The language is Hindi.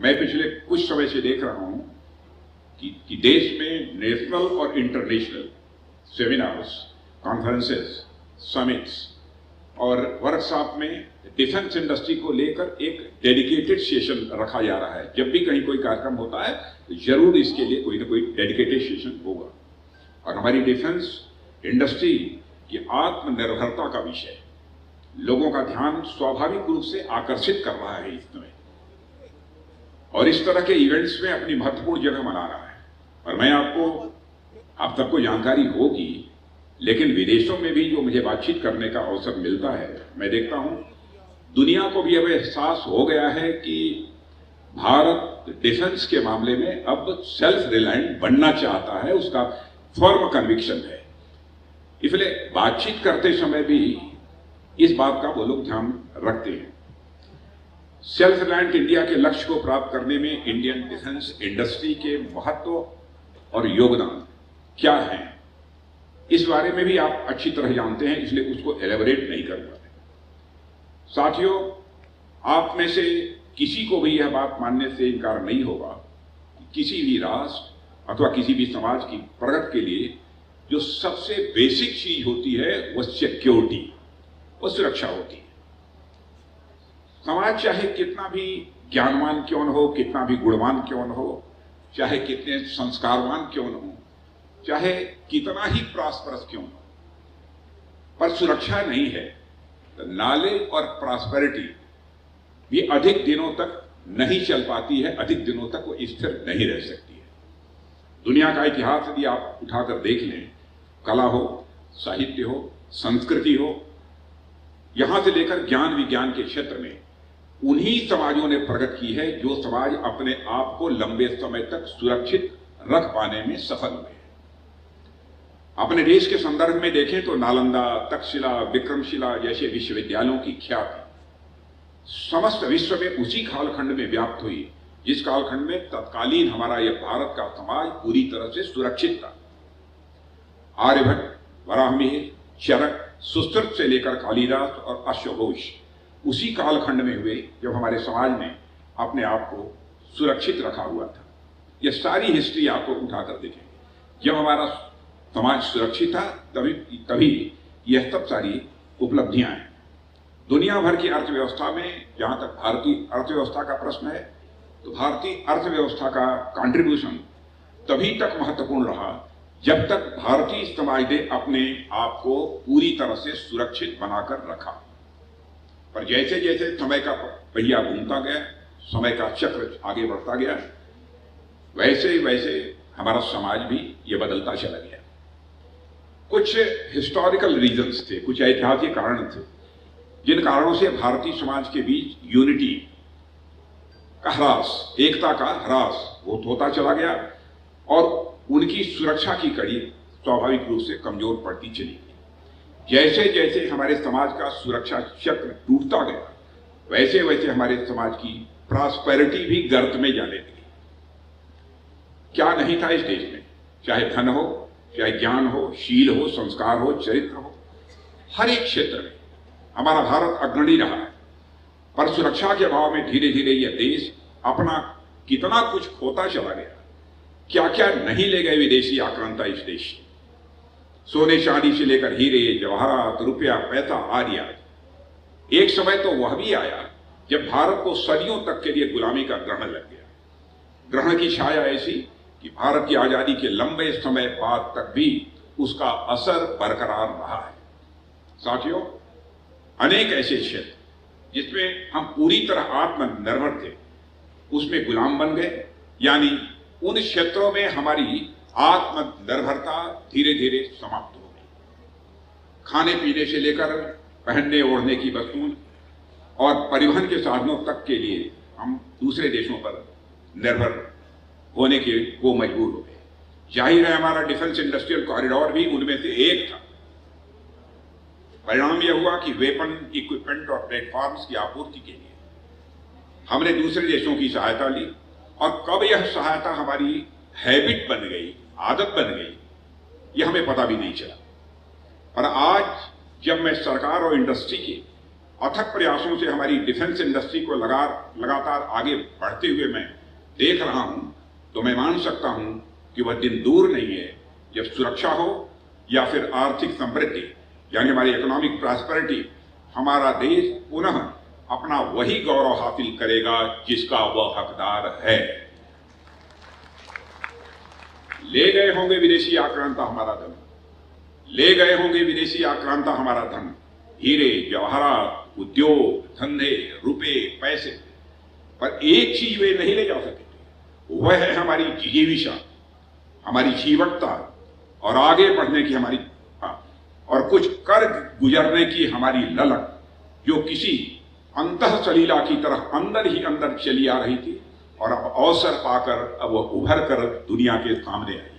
मैं पिछले कुछ समय से देख रहा हूं कि देश में नेशनल और इंटरनेशनल सेमिनार्स, कॉन्फ्रेंसेस, समिट्स और वर्कशॉप में डिफेंस इंडस्ट्री को लेकर एक डेडिकेटेड सेशन रखा जा रहा है। जब भी कहीं कोई कार्यक्रम होता है तो जरूर इसके लिए कोई ना कोई डेडिकेटेड सेशन होगा। और हमारी डिफेंस इंडस्ट्री की आत्मनिर्भरता का विषय लोगों का ध्यान स्वाभाविक रूप से आकर्षित कर रहा है इस समय, और इस तरह के इवेंट्स में अपनी महत्वपूर्ण जगह बना रहा है। और मैं आप सबको जानकारी होगी, लेकिन विदेशों में भी जो मुझे बातचीत करने का अवसर मिलता है, मैं देखता हूं दुनिया को भी अब एहसास हो गया है कि भारत डिफेंस के मामले में अब सेल्फ रिलायंट बनना चाहता है, उसका फर्म कन्विक्शन है। इसलिए बातचीत करते समय भी इस बात का वो लोग ध्यान रखते हैं। सेल्फ रिलायंट इंडिया के लक्ष्य को प्राप्त करने में इंडियन डिफेंस इंडस्ट्री के महत्व और योगदान क्या है, इस बारे में भी आप अच्छी तरह जानते हैं, इसलिए उसको एलेबोरेट नहीं कर पाते। साथियों, आप में से किसी को भी यह बात मानने से इनकार नहीं होगा कि किसी भी राष्ट्र अथवा किसी भी समाज की प्रगति के लिए जो सबसे बेसिक चीज होती है वह सिक्योरिटी, वह सुरक्षा होती है। समाज चाहे कितना भी ज्ञानवान क्यों न हो, कितना भी गुणवान क्यों न हो, चाहे कितने संस्कारवान क्यों न हो, चाहे कितना ही प्रॉस्परस क्यों न हो, पर सुरक्षा नहीं है तो नॉलेज और प्रॉस्पेरिटी भी अधिक दिनों तक नहीं चल पाती है, अधिक दिनों तक वो स्थिर नहीं रह सकती है। दुनिया का इतिहास यदि आप उठाकर देख लें, कला हो, साहित्य हो, संस्कृति हो, यहां से लेकर ज्ञान विज्ञान के क्षेत्र में उन्हीं समाजों ने प्रगति की है जो समाज अपने आप को लंबे समय तक सुरक्षित रख पाने में सफल हुए। अपने देश के संदर्भ में देखें तो नालंदा, तक्षशिला, विक्रमशिला जैसे विश्वविद्यालयों की ख्याति समस्त विश्व में उसी कालखंड में व्याप्त हुई जिस कालखंड में तत्कालीन हमारा यह भारत का समाज पूरी तरह से सुरक्षित था। आर्यभट्ट, वराहमिहिर, चरक, सुश्रुत से लेकर कालिदास और अश्वघोष उसी कालखंड में हुए जब हमारे समाज ने अपने आप को सुरक्षित रखा हुआ था। यह सारी हिस्ट्री आपको उठाकर देखेंगे। जब हमारा समाज सुरक्षित था तभी यह सब सारी उपलब्धियां हैं। दुनिया भर की अर्थव्यवस्था में जहां तक भारतीय अर्थव्यवस्था का प्रश्न है, तो भारतीय अर्थव्यवस्था का कंट्रीब्यूशन तभी तक महत्वपूर्ण रहा जब तक भारतीय समाज ने अपने आप को पूरी तरह से सुरक्षित बनाकर रखा। पर जैसे जैसे समय का पहिया घूमता गया, समय का चक्र आगे बढ़ता गया, वैसे वैसे हमारा समाज भी ये बदलता चला गया। कुछ हिस्टोरिकल रीजंस थे, कुछ ऐतिहासिक कारण थे जिन कारणों से भारतीय समाज के बीच यूनिटी का ह्रास, एकता का ह्रास होता चला गया और उनकी सुरक्षा की कड़ी स्वाभाविक रूप से कमजोर पड़ती चली गई। जैसे जैसे हमारे समाज का सुरक्षा चक्र टूटता गया, वैसे वैसे हमारे समाज की प्रॉस्पेरिटी भी गर्त में जाने लगी। क्या नहीं था इस देश में, चाहे धन हो, चाहे ज्ञान हो, शील हो, संस्कार हो, चरित्र हो, हर एक क्षेत्र में हमारा भारत अग्रणी रहा है। पर सुरक्षा के अभाव में धीरे धीरे यह देश अपना कितना कुछ खोता चला गया। क्या क्या नहीं ले गए विदेशी आक्रांता इस देश से, सोने चांदी से लेकर हीरे जवाहरात, रुपया, पैसा आदि आदि। एक समय तो वह भी आया जब भारत को सदियों तक के लिए गुलामी का ग्रहण लग गया। ग्रहण की छाया ऐसी कि भारत की आजादी के लंबे समय बाद तक भी उसका असर बरकरार रहा है। साथियों, अनेक ऐसे क्षेत्र जिसमें हम पूरी तरह आत्मनिर्भर थे, उसमें गुलाम बन गए, यानी उन क्षेत्रों में हमारी आत्मनिर्भरता धीरे धीरे समाप्त हो गई। खाने पीने से लेकर पहनने ओढ़ने की वस्तुओं और परिवहन के साधनों तक के लिए हम दूसरे देशों पर निर्भर होने के को मजबूर हो गए। जाहिर है हमारा डिफेंस इंडस्ट्रियल कॉरिडोर भी उनमें से एक था। परिणाम यह हुआ कि वेपन, इक्विपमेंट और प्लेटफॉर्म्स की आपूर्ति के लिए हमने दूसरे देशों की सहायता ली, और कब यह सहायता हमारी हैबिट बन गई, आदत बन गई, यह हमें पता भी नहीं चला। और आज जब मैं सरकार और इंडस्ट्री के अथक प्रयासों से हमारी डिफेंस इंडस्ट्री को लगातार आगे बढ़ते हुए मैं देख रहा हूं, तो मैं मान सकता हूं कि वह दिन दूर नहीं है जब सुरक्षा हो या फिर आर्थिक समृद्धि यानी हमारी इकोनॉमिक प्रॉस्पेरिटी, हमारा देश पुनः अपना वही गौरव हासिल करेगा जिसका वह हकदार है। ले गए होंगे विदेशी आक्रांता हमारा धन, ले गए होंगे विदेशी आक्रांता हमारा धन, हीरे जवाहरात, उद्योग, धंधे, रुपए, पैसे, पर एक चीज वे नहीं ले जा सके, वह है हमारी जिजीविका, हमारी जीवटता और आगे बढ़ने की हमारी और कुछ कर गुजरने की हमारी ललक, जो किसी अंतः सलीला की तरह अंदर ही अंदर चली आ रही थी और अब अवसर पाकर अब वह उभर कर दुनिया के सामने आई।